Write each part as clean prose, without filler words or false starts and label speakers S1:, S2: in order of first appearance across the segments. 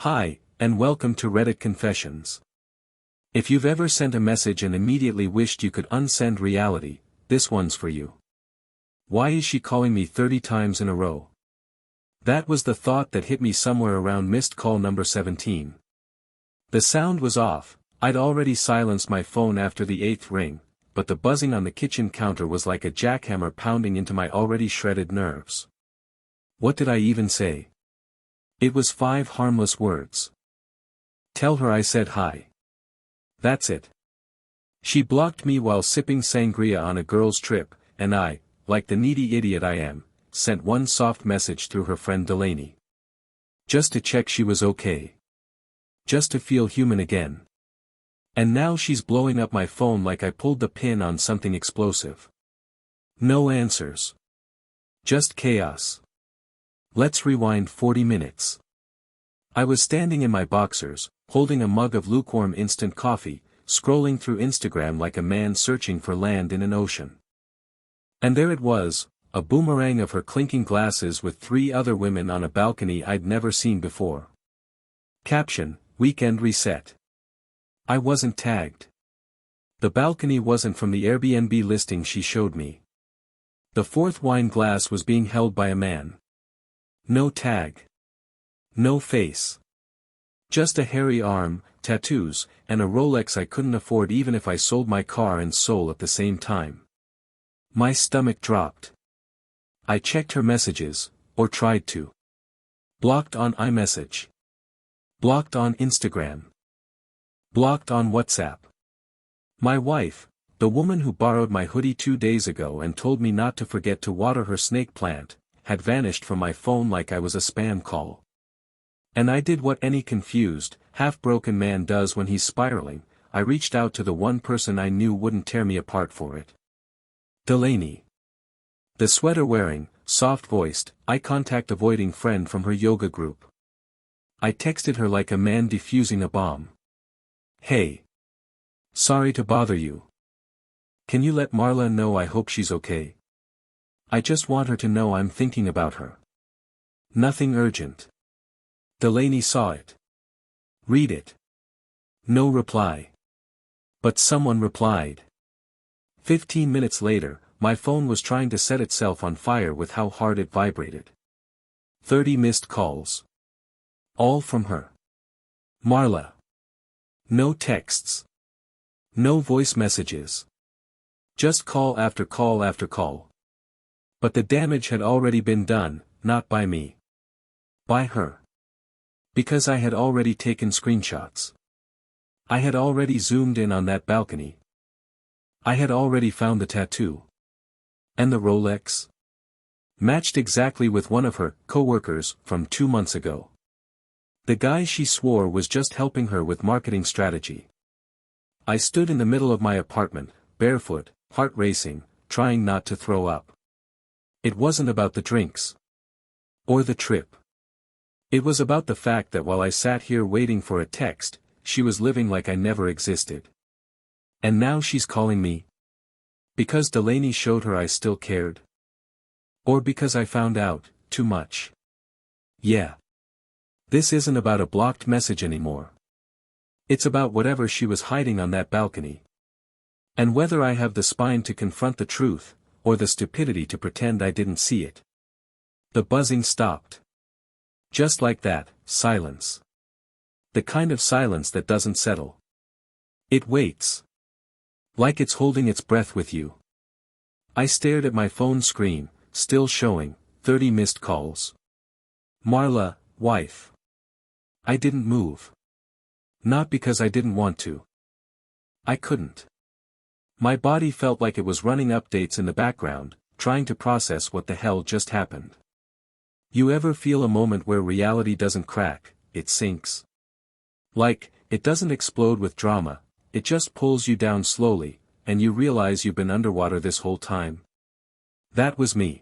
S1: Hi, and welcome to Reddit Confessions. If you've ever sent a message and immediately wished you could unsend reality, this one's for you. Why is she calling me 30 times in a row? That was the thought that hit me somewhere around missed call number 17. The sound was off. I'd already silenced my phone after the 8th ring, but the buzzing on the kitchen counter was like a jackhammer pounding into my already shredded nerves. What did I even say? It was 5 harmless words. Tell her I said hi. That's it. She blocked me while sipping sangria on a girl's trip, and I, like the needy idiot I am, sent one soft message through her friend Delaney. Just to check she was okay. Just to feel human again. And now she's blowing up my phone like I pulled the pin on something explosive. No answers. Just chaos. Let's rewind 40 minutes. I was standing in my boxers, holding a mug of lukewarm instant coffee, scrolling through Instagram like a man searching for land in an ocean. And there it was, a boomerang of her clinking glasses with 3 other women on a balcony I'd never seen before. Caption: Weekend Reset. I wasn't tagged. The balcony wasn't from the Airbnb listing she showed me. The 4th wine glass was being held by a man. No tag. No face. Just a hairy arm, tattoos, and a Rolex I couldn't afford even if I sold my car and soul at the same time. My stomach dropped. I checked her messages, or tried to. Blocked on iMessage. Blocked on Instagram. Blocked on WhatsApp. My wife, the woman who borrowed my hoodie 2 days ago and told me not to forget to water her snake plant, had vanished from my phone like I was a spam call. And I did what any confused, half-broken man does when he's spiraling. I reached out to the one person I knew wouldn't tear me apart for it. Delaney. The sweater-wearing, soft-voiced, eye-contact-avoiding friend from her yoga group. I texted her like a man defusing a bomb. Hey. Sorry to bother you. Can you let Marla know I hope she's okay? I just want her to know I'm thinking about her. Nothing urgent. Delaney saw it. Read it. No reply. But someone replied. 15 minutes later, my phone was trying to set itself on fire with how hard it vibrated. 30 missed calls. All from her. Marla. No texts. No voice messages. Just call after call after call. But the damage had already been done, not by me. By her. Because I had already taken screenshots. I had already zoomed in on that balcony. I had already found the tattoo. And the Rolex? Matched exactly with one of her co-workers from 2 months ago. The guy she swore was just helping her with marketing strategy. I stood in the middle of my apartment, barefoot, heart racing, trying not to throw up. It wasn't about the drinks. Or the trip. It was about the fact that while I sat here waiting for a text, she was living like I never existed. And now she's calling me. Because Delaney showed her I still cared? Or because I found out too much? Yeah. This isn't about a blocked message anymore. It's about whatever she was hiding on that balcony. And whether I have the spine to confront the truth, or the stupidity to pretend I didn't see it. The buzzing stopped. Just like that, silence. The kind of silence that doesn't settle. It waits. Like it's holding its breath with you. I stared at my phone screen, still showing 30 missed calls. Marla, wife. I didn't move. Not because I didn't want to. I couldn't. My body felt like it was running updates in the background, trying to process what the hell just happened. You ever feel a moment where reality doesn't crack, it sinks? Like, it doesn't explode with drama, it just pulls you down slowly, and you realize you've been underwater this whole time? That was me.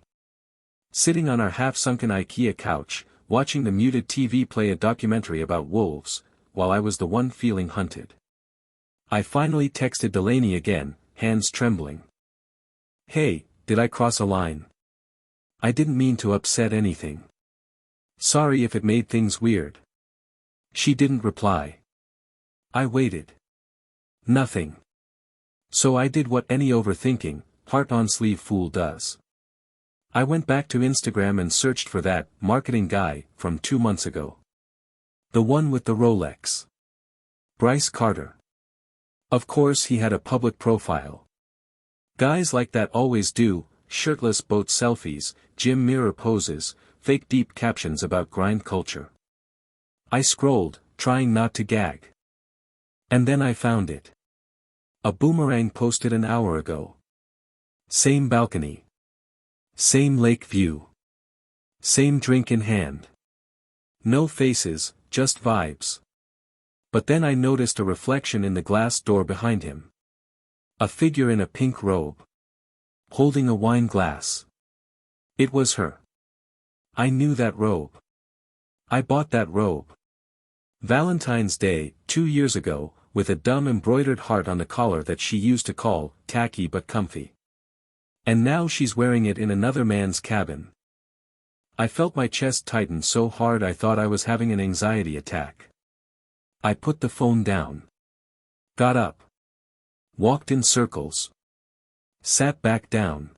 S1: Sitting on our half-sunken IKEA couch, watching the muted TV play a documentary about wolves, while I was the one feeling hunted. I finally texted Delaney again, hands trembling. Hey, did I cross a line? I didn't mean to upset anything. Sorry if it made things weird. She didn't reply. I waited. Nothing. So I did what any overthinking, heart-on-sleeve fool does. I went back to Instagram and searched for that marketing guy from 2 months ago. The one with the Rolex. Bryce Carter. Of course he had a public profile. Guys like that always do, shirtless boat selfies, gym mirror poses, fake deep captions about grind culture. I scrolled, trying not to gag. And then I found it. A boomerang posted an hour ago. Same balcony. Same lake view. Same drink in hand. No faces, just vibes. But then I noticed a reflection in the glass door behind him. A figure in a pink robe. Holding a wine glass. It was her. I knew that robe. I bought that robe. Valentine's Day, 2 years ago, with a dumb embroidered heart on the collar that she used to call tacky but comfy. And now she's wearing it in another man's cabin. I felt my chest tighten so hard I thought I was having an anxiety attack. I put the phone down. Got up. Walked in circles. Sat back down.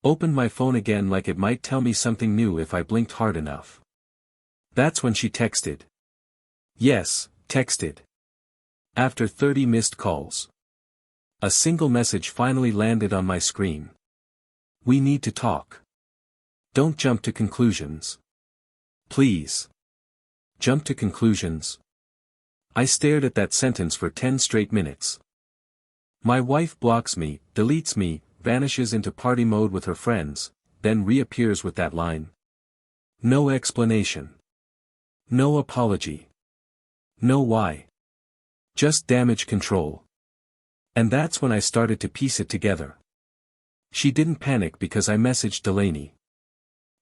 S1: Opened my phone again like it might tell me something new if I blinked hard enough. That's when she texted. Yes, texted. After 30 missed calls. A single message finally landed on my screen. We need to talk. Don't jump to conclusions. Please. Jump to conclusions. I stared at that sentence for 10 straight minutes. My wife blocks me, deletes me, vanishes into party mode with her friends, then reappears with that line. No explanation. No apology. No why. Just damage control. And that's when I started to piece it together. She didn't panic because I messaged Delaney.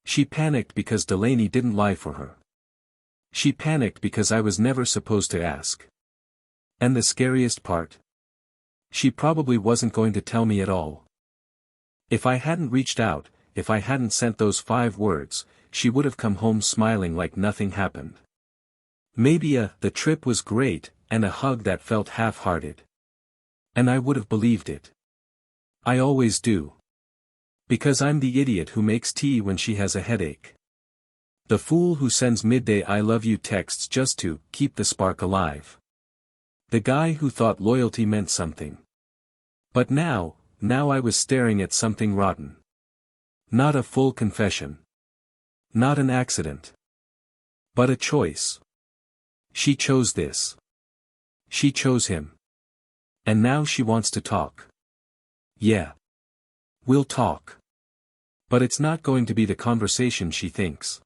S1: She panicked because Delaney didn't lie for her. She panicked because I was never supposed to ask. And the scariest part? She probably wasn't going to tell me at all. If I hadn't reached out, if I hadn't sent those 5 words, she would have come home smiling like nothing happened. Maybe the trip was great, and a hug that felt half-hearted. And I would have believed it. I always do. Because I'm the idiot who makes tea when she has a headache. The fool who sends midday I love you texts just to keep the spark alive. The guy who thought loyalty meant something. But now I was staring at something rotten. Not a full confession. Not an accident. But a choice. She chose this. She chose him. And now she wants to talk. Yeah. We'll talk. But it's not going to be the conversation she thinks.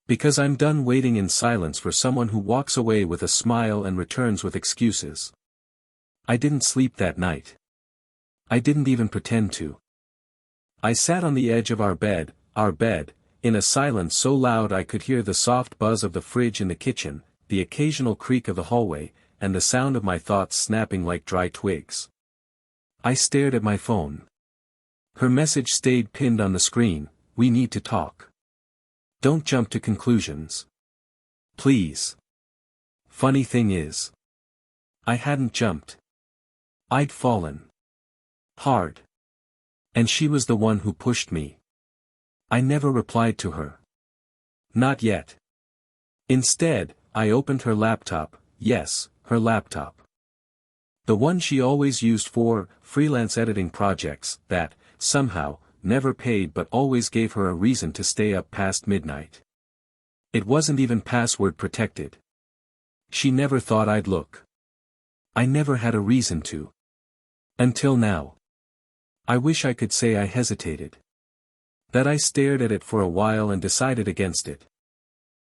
S1: Because I'm done waiting in silence for someone who walks away with a smile and returns with excuses. I didn't sleep that night. I didn't even pretend to. I sat on the edge of our bed, in a silence so loud I could hear the soft buzz of the fridge in the kitchen, the occasional creak of the hallway, and the sound of my thoughts snapping like dry twigs. I stared at my phone. Her message stayed pinned on the screen, we need to talk. Don't jump to conclusions. Please. Funny thing is. I hadn't jumped. I'd fallen. Hard. And she was the one who pushed me. I never replied to her. Not yet. Instead, I opened her laptop, yes, her laptop. The one she always used for freelance editing projects that, somehow, never paid but always gave her a reason to stay up past midnight. It wasn't even password protected. She never thought I'd look. I never had a reason to. Until now. I wish I could say I hesitated. That I stared at it for a while and decided against it.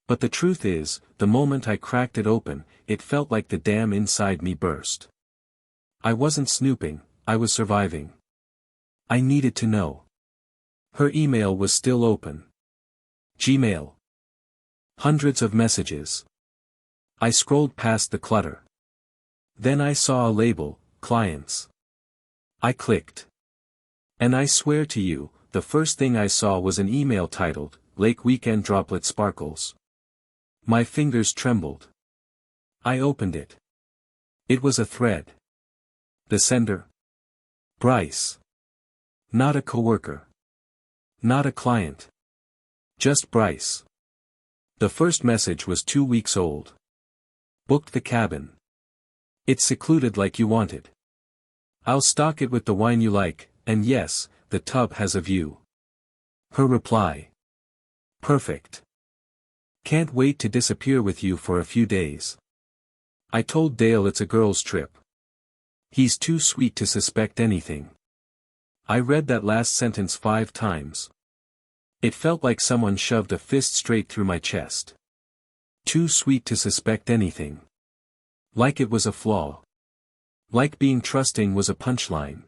S1: But the truth is, the moment I cracked it open, it felt like the dam inside me burst. I wasn't snooping, I was surviving. I needed to know. Her email was still open. Gmail. Hundreds of messages. I scrolled past the clutter. Then I saw a label, clients. I clicked. And I swear to you, the first thing I saw was an email titled, Lake Weekend Droplet Sparkles. My fingers trembled. I opened it. It was a thread. The sender? Bryce. Not a coworker. Not a client. Just Bryce. The first message was 2 weeks old. Booked the cabin. It's secluded like you wanted. I'll stock it with the wine you like, and yes, the tub has a view. Her reply. Perfect. Can't wait to disappear with you for a few days. I told Dale it's a girl's trip. He's too sweet to suspect anything. I read that last sentence 5 times. It felt like someone shoved a fist straight through my chest. Too sweet to suspect anything. Like it was a flaw. Like being trusting was a punchline.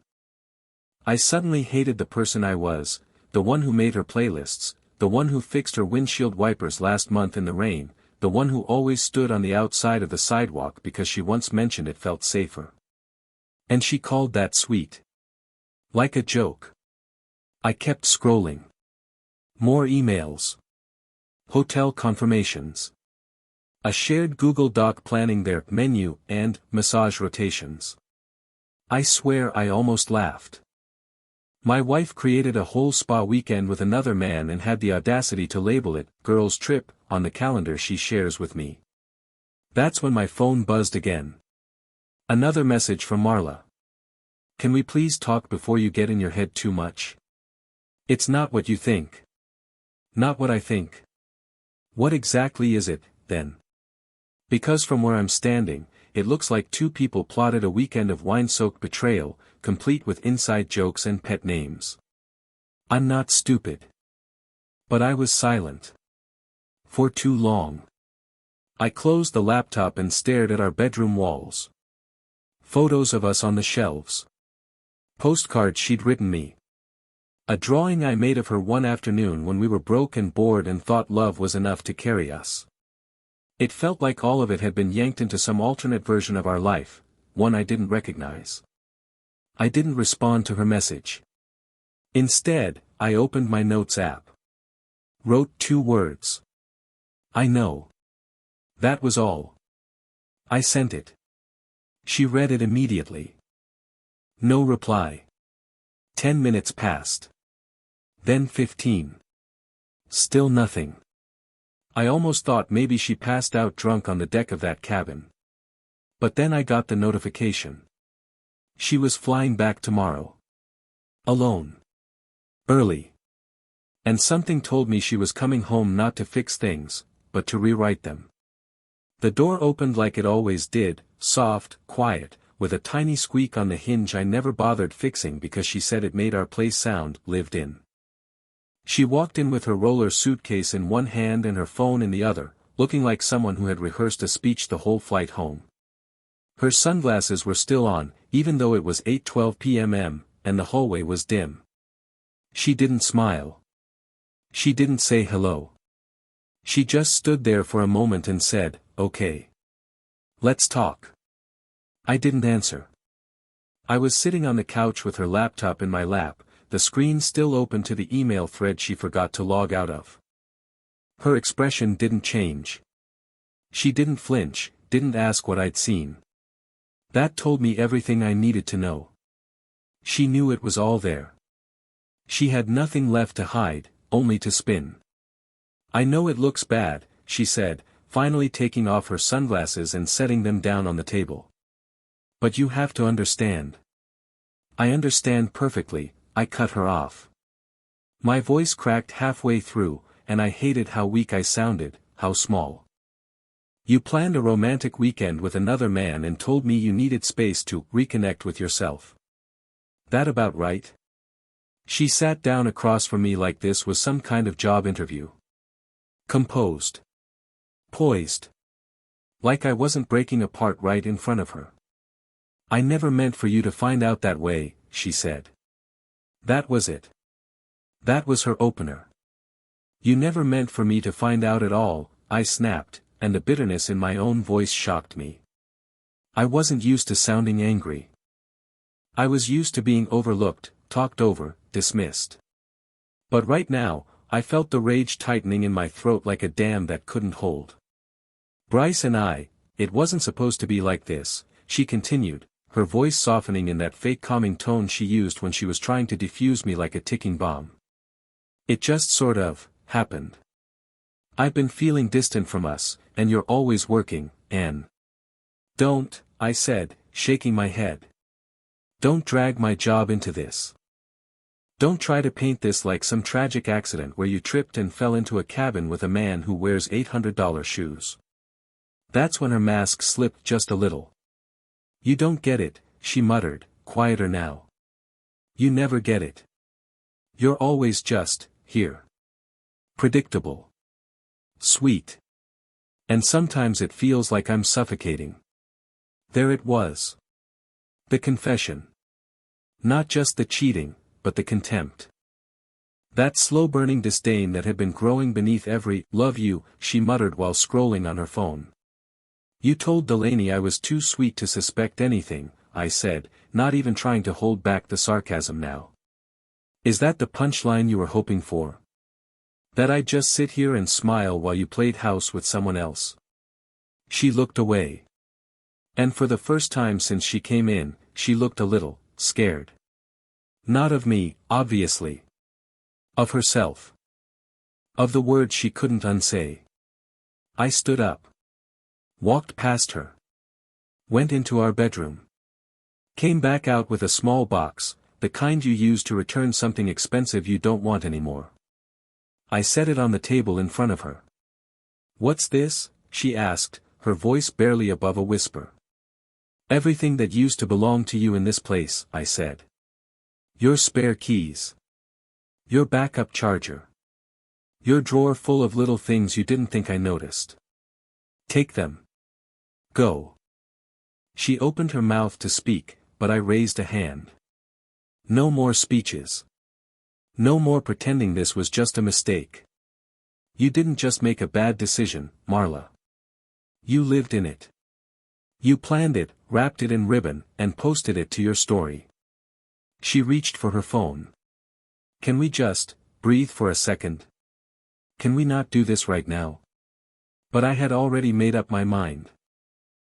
S1: I suddenly hated the person I was, the one who made her playlists, the one who fixed her windshield wipers last month in the rain, the one who always stood on the outside of the sidewalk because she once mentioned it felt safer. And she called that sweet. Like a joke. I kept scrolling. More emails. Hotel confirmations. A shared Google Doc planning their menu and massage rotations. I swear I almost laughed. My wife created a whole spa weekend with another man and had the audacity to label it girl's trip on the calendar she shares with me. That's when my phone buzzed again. Another message from Marla. Can we please talk before you get in your head too much? It's not what you think. Not what I think. What exactly is it, then? Because from where I'm standing, it looks like 2 people plotted a weekend of wine-soaked betrayal, complete with inside jokes and pet names. I'm not stupid. But I was silent. For too long. I closed the laptop and stared at our bedroom walls. Photos of us on the shelves. Postcards she'd written me. A drawing I made of her one afternoon when we were broke and bored and thought love was enough to carry us. It felt like all of it had been yanked into some alternate version of our life, one I didn't recognize. I didn't respond to her message. Instead, I opened my notes app. Wrote 2 words. I know. That was all. I sent it. She read it immediately. No reply. 10 minutes passed. Then 15. Still nothing. I almost thought maybe she passed out drunk on the deck of that cabin. But then I got the notification. She was flying back tomorrow. Alone. Early. And something told me she was coming home not to fix things, but to rewrite them. The door opened like it always did, soft, quiet, with a tiny squeak on the hinge I never bothered fixing because she said it made our place sound lived in. She walked in with her roller suitcase in one hand and her phone in the other, looking like someone who had rehearsed a speech the whole flight home. Her sunglasses were still on, even though it was 8:12 p.m. and the hallway was dim. She didn't smile. She didn't say hello. She just stood there for a moment and said, "Okay. Let's talk." I didn't answer. I was sitting on the couch with her laptop in my lap, the screen still open to the email thread she forgot to log out of. Her expression didn't change. She didn't flinch, didn't ask what I'd seen. That told me everything I needed to know. She knew it was all there. She had nothing left to hide, only to spin. "I know it looks bad," she said, finally taking off her sunglasses and setting them down on the table. "But you have to understand." "I understand perfectly," I cut her off. My voice cracked halfway through, and I hated how weak I sounded, how small. "You planned a romantic weekend with another man and told me you needed space to reconnect with yourself. That about right?" She sat down across from me like this was some kind of job interview. Composed. Poised. Like I wasn't breaking apart right in front of her. "I never meant for you to find out that way," she said. That was it. That was her opener. "You never meant for me to find out at all," I snapped, and the bitterness in my own voice shocked me. I wasn't used to sounding angry. I was used to being overlooked, talked over, dismissed. But right now, I felt the rage tightening in my throat like a dam that couldn't hold. Bryce and I, it wasn't supposed to be like this, she continued, her voice softening in that fake calming tone she used when she was trying to defuse me like a ticking bomb. It just sort of happened. I've been feeling distant from us, and you're always working, Anne. Don't, I said, shaking my head. Don't drag my job into this. Don't try to paint this like some tragic accident where you tripped and fell into a cabin with a man who wears $800 shoes. That's when her mask slipped just a little. You don't get it, she muttered, quieter now. You never get it. You're always just, here. Predictable. Sweet. And sometimes it feels like I'm suffocating. There it was. The confession. Not just the cheating, but the contempt. That slow-burning disdain that had been growing beneath every "love you" she muttered while scrolling on her phone. You told Delaney I was too sweet to suspect anything, I said, not even trying to hold back the sarcasm now. Is that the punchline you were hoping for? That I'd just sit here and smile while you played house with someone else? She looked away. And for the first time since she came in, she looked a little scared. Not of me, obviously. Of herself. Of the words she couldn't unsay. I stood up. Walked past her. Went into our bedroom. Came back out with a small box, the kind you use to return something expensive you don't want anymore. I set it on the table in front of her. What's this? She asked, her voice barely above a whisper. Everything that used to belong to you in this place, I said. Your spare keys. Your backup charger. Your drawer full of little things you didn't think I noticed. Take them. Go. She opened her mouth to speak, but I raised a hand. No more speeches. No more pretending this was just a mistake. You didn't just make a bad decision, Marla. You lived in it. You planned it, wrapped it in ribbon, and posted it to your story. She reached for her phone. Can we just breathe for a second? Can we not do this right now? But I had already made up my mind.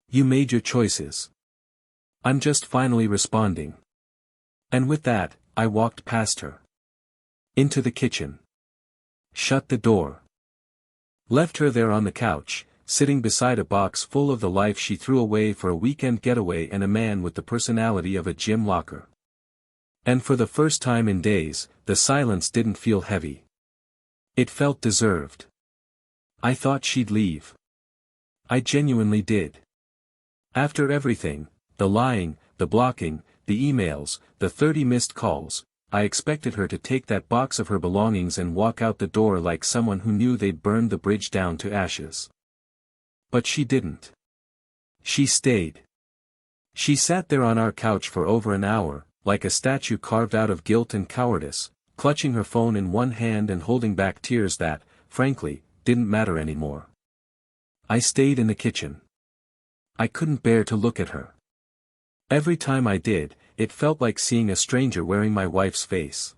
S1: You made your choices. I'm just finally responding. And with that, I walked past her. Into the kitchen. Shut the door. Left her there on the couch, sitting beside a box full of the life she threw away for a weekend getaway and a man with the personality of a gym locker. And for the first time in days, the silence didn't feel heavy. It felt deserved. I thought she'd leave. I genuinely did. After everything, the lying, the blocking, the emails, the 30 missed calls, I expected her to take that box of her belongings and walk out the door like someone who knew they'd burned the bridge down to ashes. But she didn't. She stayed. She sat there on our couch for over an hour, like a statue carved out of guilt and cowardice, clutching her phone in one hand and holding back tears that, frankly, didn't matter anymore. I stayed in the kitchen. I couldn't bear to look at her. Every time I did, it felt like seeing a stranger wearing my wife's face.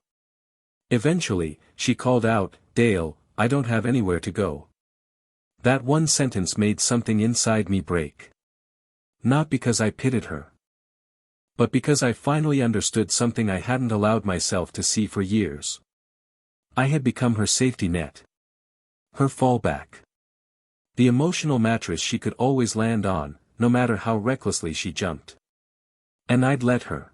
S1: Eventually, she called out, "Dale, I don't have anywhere to go." That one sentence made something inside me break. Not because I pitied her. But because I finally understood something I hadn't allowed myself to see for years. I had become her safety net. Her fallback. The emotional mattress she could always land on, no matter how recklessly she jumped. And I'd let her.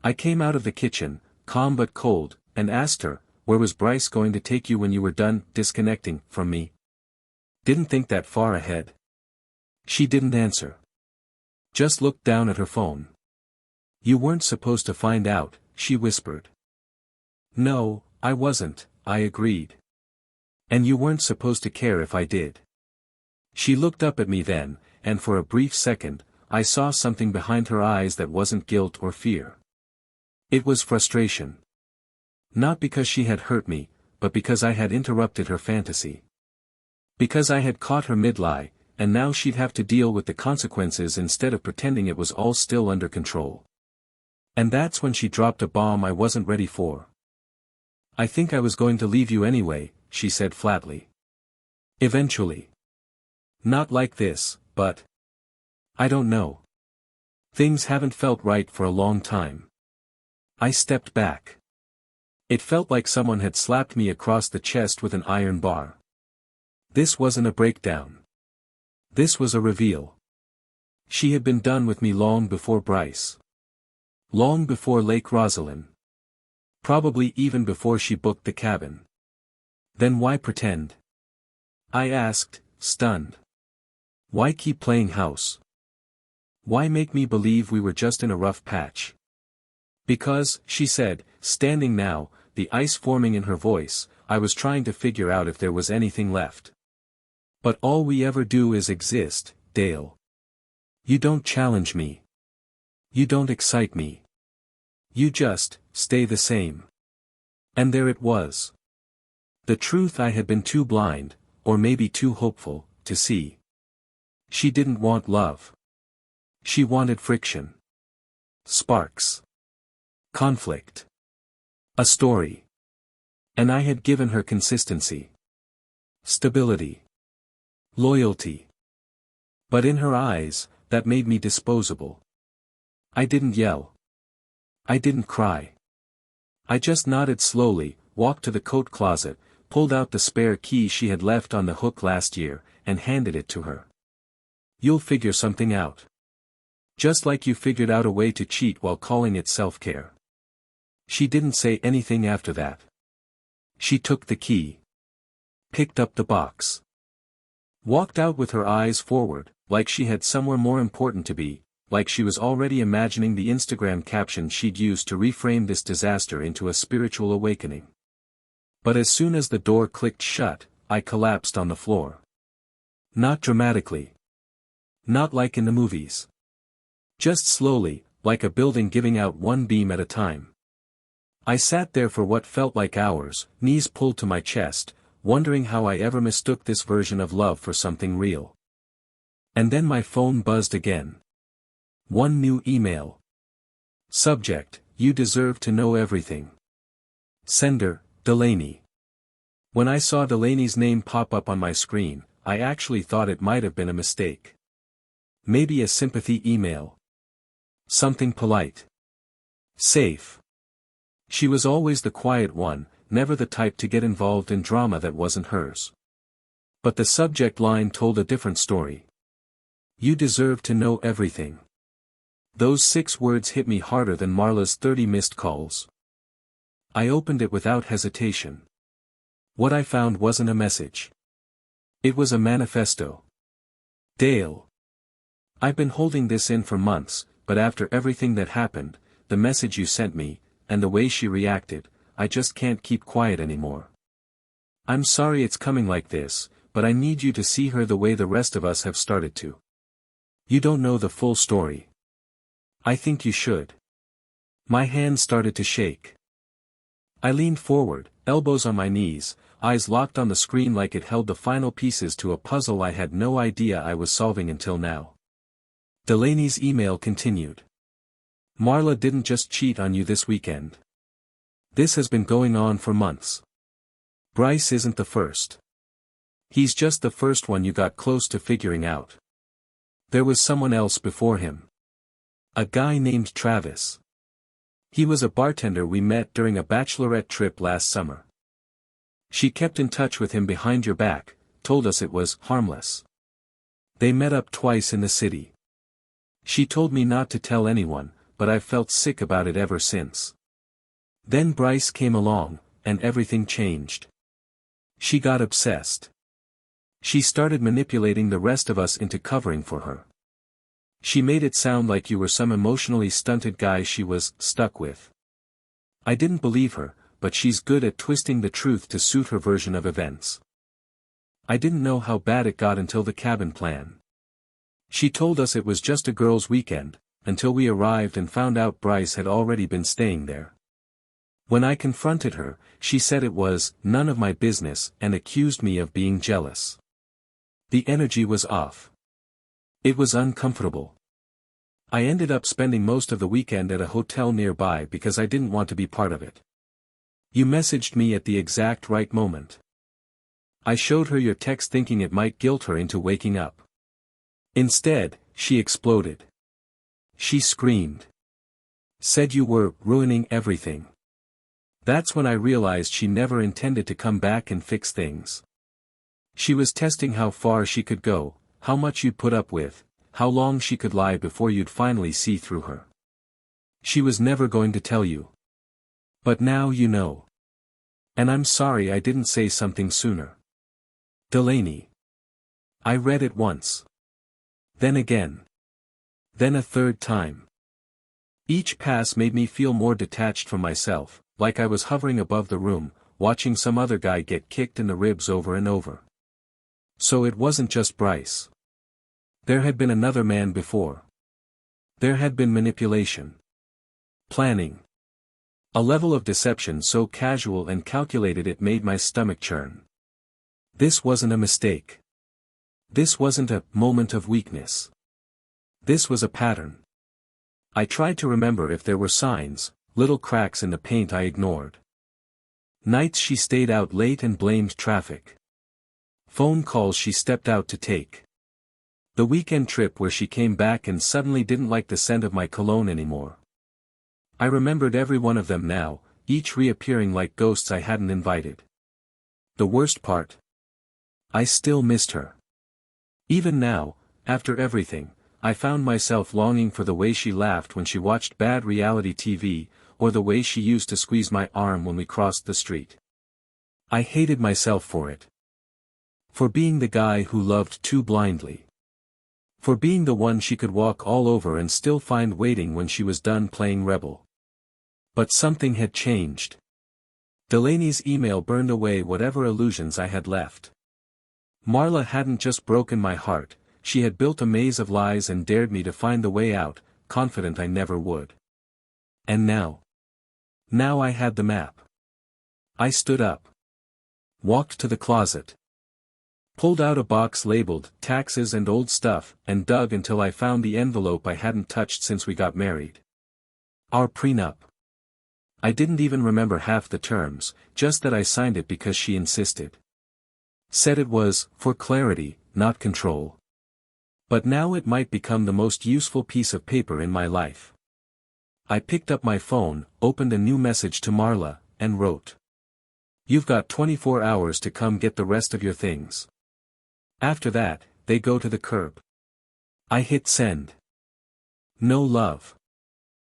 S1: I came out of the kitchen, calm but cold, and asked her, "Where was Bryce going to take you when you were done disconnecting from me?" Didn't think that far ahead. She didn't answer. Just looked down at her phone. "You weren't supposed to find out," she whispered. "No, I wasn't," I agreed. "And you weren't supposed to care if I did." She looked up at me then, and for a brief second, I saw something behind her eyes that wasn't guilt or fear. It was frustration. Not because she had hurt me, but because I had interrupted her fantasy. Because I had caught her mid-lie, and now she'd have to deal with the consequences instead of pretending it was all still under control. And that's when she dropped a bomb I wasn't ready for. "I think I was going to leave you anyway," she said flatly. "Eventually. Not like this, but I don't know. Things haven't felt right for a long time. I stepped back. It felt like someone had slapped me across the chest with an iron bar. This wasn't a breakdown. This was a reveal. She had been done with me long before Bryce. Long before Lake Rosalind. Probably even before she booked the cabin. Then why pretend? I asked, stunned. Why keep playing house? Why make me believe we were just in a rough patch? Because, she said, standing now, the ice forming in her voice, I was trying to figure out if there was anything left. But all we ever do is exist, Dale. You don't challenge me. You don't excite me. You just stay the same. And there it was. The truth I had been too blind, or maybe too hopeful, to see. She didn't want love. She wanted friction. Sparks. Conflict. A story. And I had given her consistency. Stability. Loyalty. But in her eyes, that made me disposable. I didn't yell. I didn't cry. I just nodded slowly, walked to the coat closet, pulled out the spare key she had left on the hook last year, and handed it to her. You'll figure something out. Just like you figured out a way to cheat while calling it self-care. She didn't say anything after that. She took the key. Picked up the box. Walked out with her eyes forward, like she had somewhere more important to be, like she was already imagining the Instagram caption she'd use to reframe this disaster into a spiritual awakening. But as soon as the door clicked shut, I collapsed on the floor. Not dramatically. Not like in the movies. Just slowly, like a building giving out one beam at a time. I sat there for what felt like hours, knees pulled to my chest, wondering how I ever mistook this version of love for something real. And then my phone buzzed again. One new email. Subject, you deserve to know everything. Sender, Delaney. When I saw Delaney's name pop up on my screen, I actually thought it might have been a mistake. Maybe a sympathy email. Something polite. Safe. She was always the quiet one, never the type to get involved in drama that wasn't hers. But the subject line told a different story. You deserve to know everything. Those 6 words hit me harder than Marla's 30 missed calls. I opened it without hesitation. What I found wasn't a message. It was a manifesto. Dale. I've been holding this in for months, but after everything that happened, the message you sent me, and the way she reacted, I just can't keep quiet anymore. I'm sorry it's coming like this, but I need you to see her the way the rest of us have started to. You don't know the full story. I think you should. My hand started to shake. I leaned forward, elbows on my knees, eyes locked on the screen like it held the final pieces to a puzzle I had no idea I was solving until now. Delaney's email continued. Marla didn't just cheat on you this weekend. This has been going on for months. Bryce isn't the first. He's just the first one you got close to figuring out. There was someone else before him. A guy named Travis. He was a bartender we met during a bachelorette trip last summer. She kept in touch with him behind your back, told us it was harmless. They met up twice in the city. She told me not to tell anyone, but I've felt sick about it ever since. Then Bryce came along, and everything changed. She got obsessed. She started manipulating the rest of us into covering for her. She made it sound like you were some emotionally stunted guy she was stuck with. I didn't believe her, but she's good at twisting the truth to suit her version of events. I didn't know how bad it got until the cabin plan. She told us it was just a girls' weekend, until we arrived and found out Bryce had already been staying there. When I confronted her, she said it was none of my business and accused me of being jealous. The energy was off. It was uncomfortable. I ended up spending most of the weekend at a hotel nearby because I didn't want to be part of it. You messaged me at the exact right moment. I showed her your text thinking it might guilt her into waking up. Instead, she exploded. She screamed. Said you were ruining everything. That's when I realized she never intended to come back and fix things. She was testing how far she could go, how much you'd put up with, how long she could lie before you'd finally see through her. She was never going to tell you. But now you know. And I'm sorry I didn't say something sooner. Delaney. I read it once. Then again. Then a third time. Each pass made me feel more detached from myself, like I was hovering above the room, watching some other guy get kicked in the ribs over and over. So it wasn't just Bryce. There had been another man before. There had been manipulation. Planning. A level of deception so casual and calculated it made my stomach churn. This wasn't a mistake. This wasn't a moment of weakness. This was a pattern. I tried to remember if there were signs, little cracks in the paint I ignored. Nights she stayed out late and blamed traffic. Phone calls she stepped out to take. The weekend trip where she came back and suddenly didn't like the scent of my cologne anymore. I remembered every one of them now, each reappearing like ghosts I hadn't invited. The worst part? I still missed her. Even now, after everything, I found myself longing for the way she laughed when she watched bad reality TV, or the way she used to squeeze my arm when we crossed the street. I hated myself for it. For being the guy who loved too blindly. For being the one she could walk all over and still find waiting when she was done playing rebel. But something had changed. Delaney's email burned away whatever illusions I had left. Marla hadn't just broken my heart, she had built a maze of lies and dared me to find the way out, confident I never would. And now? Now I had the map. I stood up. Walked to the closet. Pulled out a box labeled, taxes and old stuff, and dug until I found the envelope I hadn't touched since we got married. Our prenup. I didn't even remember half the terms, just that I signed it because she insisted. Said it was, for clarity, not control. But now it might become the most useful piece of paper in my life. I picked up my phone, opened a new message to Marla, and wrote. You've got 24 hours to come get the rest of your things. After that, they go to the curb. I hit send. No love.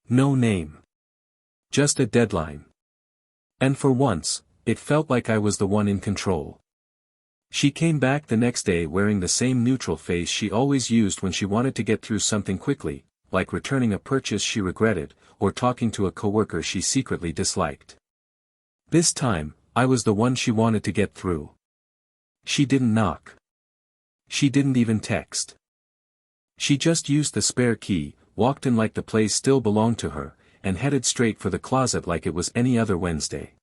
S1: No name. Just a deadline. And for once, it felt like I was the one in control. She came back the next day wearing the same neutral face she always used when she wanted to get through something quickly, like returning a purchase she regretted, or talking to a coworker she secretly disliked. This time, I was the one she wanted to get through. She didn't knock. She didn't even text. She just used the spare key, walked in like the place still belonged to her, and headed straight for the closet like it was any other Wednesday.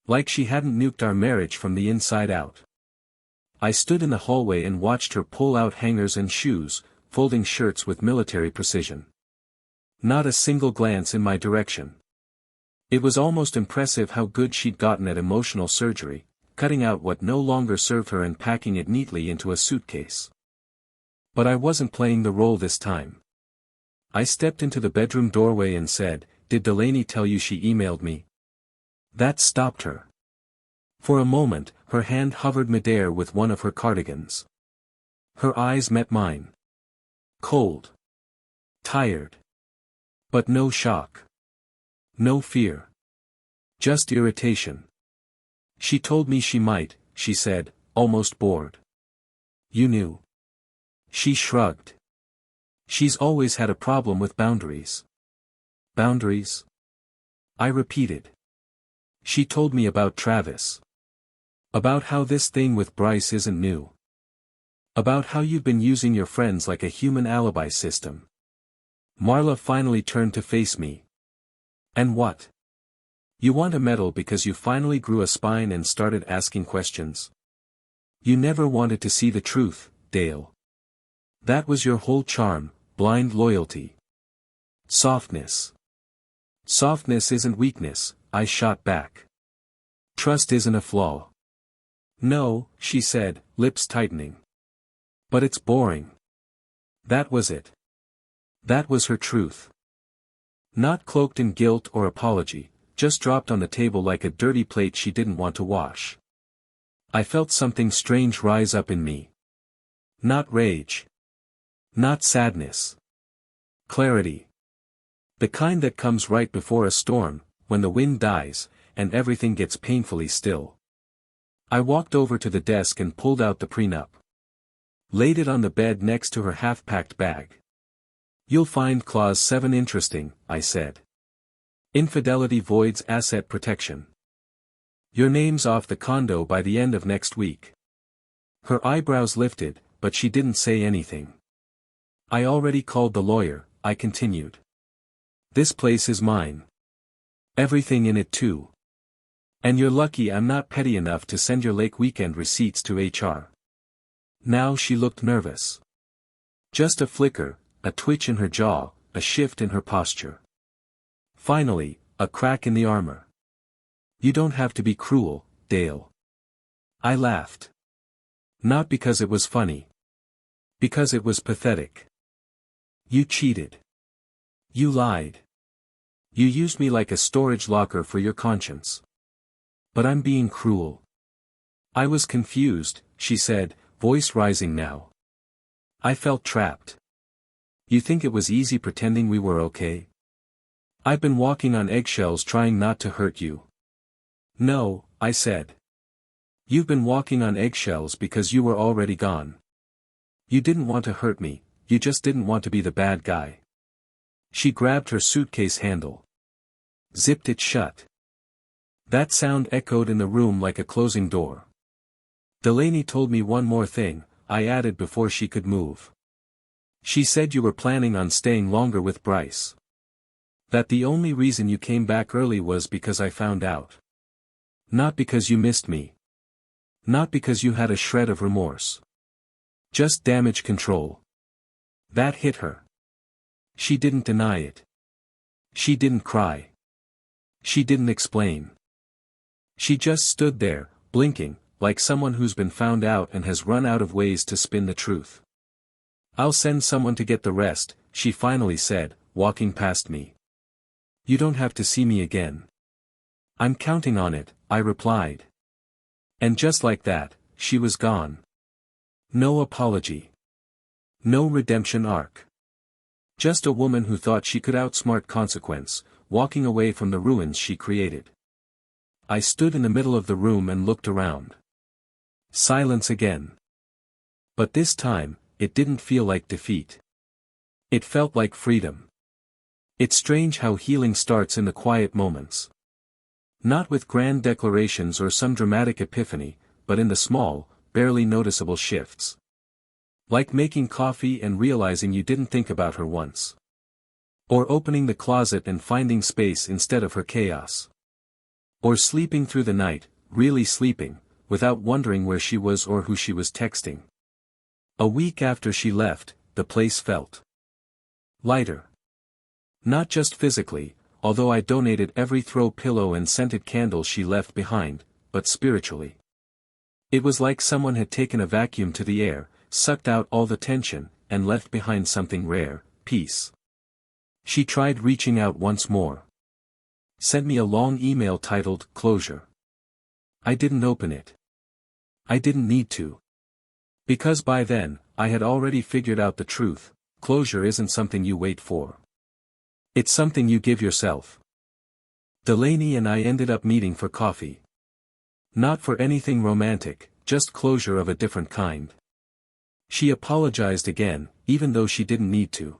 S1: Like she hadn't nuked our marriage from the inside out. I stood in the hallway and watched her pull out hangers and shoes, folding shirts with military precision. Not a single glance in my direction. It was almost impressive how good she'd gotten at emotional surgery, cutting out what no longer served her and packing it neatly into a suitcase. But I wasn't playing the role this time. I stepped into the bedroom doorway and said, "Did Delaney tell you she emailed me?" That stopped her. For a moment, her hand hovered midair with one of her cardigans. Her eyes met mine. Cold. Tired. But no shock. No fear. Just irritation. She told me she might, she said, almost bored. You knew. She shrugged. She's always had a problem with boundaries. Boundaries? I repeated. She told me about Travis. About how this thing with Bryce isn't new. About how you've been using your friends like a human alibi system. Marla finally turned to face me. And what? You want a medal because you finally grew a spine and started asking questions. You never wanted to see the truth, Dale. That was your whole charm, blind loyalty. Softness. Softness isn't weakness, I shot back. Trust isn't a flaw. No, she said, lips tightening. But it's boring. That was it. That was her truth. Not cloaked in guilt or apology, just dropped on the table like a dirty plate she didn't want to wash. I felt something strange rise up in me. Not rage. Not sadness. Clarity. The kind that comes right before a storm, when the wind dies, and everything gets painfully still. I walked over to the desk and pulled out the prenup. Laid it on the bed next to her half-packed bag. You'll find Clause 7 interesting, I said. Infidelity voids asset protection. Your name's off the condo by the end of next week. Her eyebrows lifted, but she didn't say anything. I already called the lawyer, I continued. This place is mine. Everything in it too. And you're lucky I'm not petty enough to send your lake weekend receipts to HR. Now she looked nervous. Just a flicker, a twitch in her jaw, a shift in her posture. Finally, a crack in the armor. You don't have to be cruel, Dale. I laughed. Not because it was funny. Because it was pathetic. You cheated. You lied. You used me like a storage locker for your conscience. But I'm being cruel. I was confused, she said, voice rising now. I felt trapped. You think it was easy pretending we were okay? I've been walking on eggshells trying not to hurt you. No, I said. You've been walking on eggshells because you were already gone. You didn't want to hurt me, you just didn't want to be the bad guy. She grabbed her suitcase handle. Zipped it shut. That sound echoed in the room like a closing door. Delaney told me one more thing, I added before she could move. She said you were planning on staying longer with Bryce. That the only reason you came back early was because I found out. Not because you missed me. Not because you had a shred of remorse. Just damage control. That hit her. She didn't deny it. She didn't cry. She didn't explain. She just stood there, blinking, like someone who's been found out and has run out of ways to spin the truth. I'll send someone to get the rest, she finally said, walking past me. You don't have to see me again. I'm counting on it, I replied. And just like that, she was gone. No apology. No redemption arc. Just a woman who thought she could outsmart consequence, walking away from the ruins she created. I stood in the middle of the room and looked around. Silence again. But this time, it didn't feel like defeat. It felt like freedom. It's strange how healing starts in the quiet moments. Not with grand declarations or some dramatic epiphany, but in the small, barely noticeable shifts. Like making coffee and realizing you didn't think about her once. Or opening the closet and finding space instead of her chaos. Or sleeping through the night, really sleeping, without wondering where she was or who she was texting. A week after she left, the place felt lighter. Not just physically, although I donated every throw pillow and scented candle she left behind, but spiritually. It was like someone had taken a vacuum to the air, sucked out all the tension, and left behind something rare, peace. She tried reaching out once more. Sent me a long email titled, Closure. I didn't open it. I didn't need to. Because by then, I had already figured out the truth, closure isn't something you wait for. It's something you give yourself. Delaney and I ended up meeting for coffee. Not for anything romantic, just closure of a different kind. She apologized again, even though she didn't need to.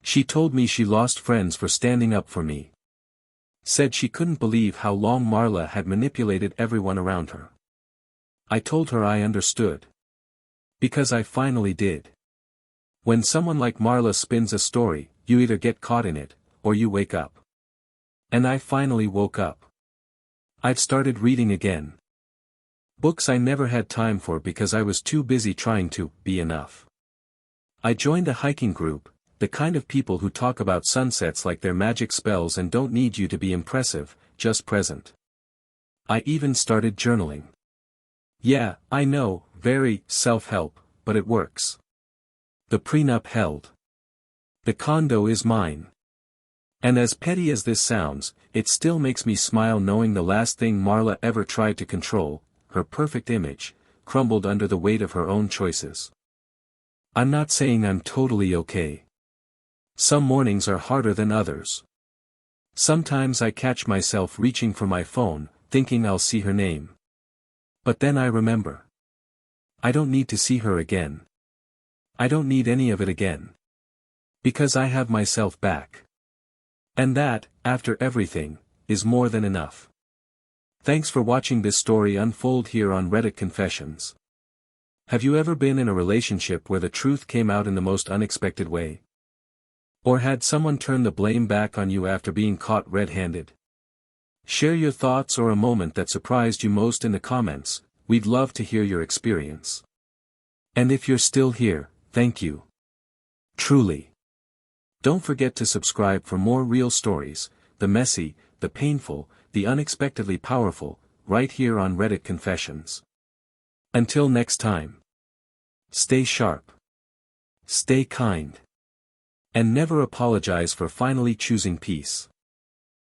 S1: She told me she lost friends for standing up for me. Said she couldn't believe how long Marla had manipulated everyone around her. I told her I understood. Because I finally did. When someone like Marla spins a story, you either get caught in it, or you wake up. And I finally woke up. I've started reading again. Books I never had time for because I was too busy trying to be enough. I joined a hiking group, the kind of people who talk about sunsets like they're magic spells and don't need you to be impressive, just present. I even started journaling. Yeah, I know, very self-help, but it works. The prenup held. The condo is mine. And as petty as this sounds, it still makes me smile knowing the last thing Marla ever tried to control, her perfect image, crumbled under the weight of her own choices. I'm not saying I'm totally okay. Some mornings are harder than others. Sometimes I catch myself reaching for my phone, thinking I'll see her name. But then I remember. I don't need to see her again. I don't need any of it again. Because I have myself back. And that, after everything, is more than enough. Thanks for watching this story unfold here on Reddit Confessions. Have you ever been in a relationship where the truth came out in the most unexpected way? Or had someone turn the blame back on you after being caught red-handed? Share your thoughts or a moment that surprised you most in the comments. We'd love to hear your experience. And if you're still here, thank you. Truly. Don't forget to subscribe for more real stories, the messy, the painful, the unexpectedly powerful, right here on Reddit Confessions. Until next time. Stay sharp. Stay kind. And never apologize for finally choosing peace.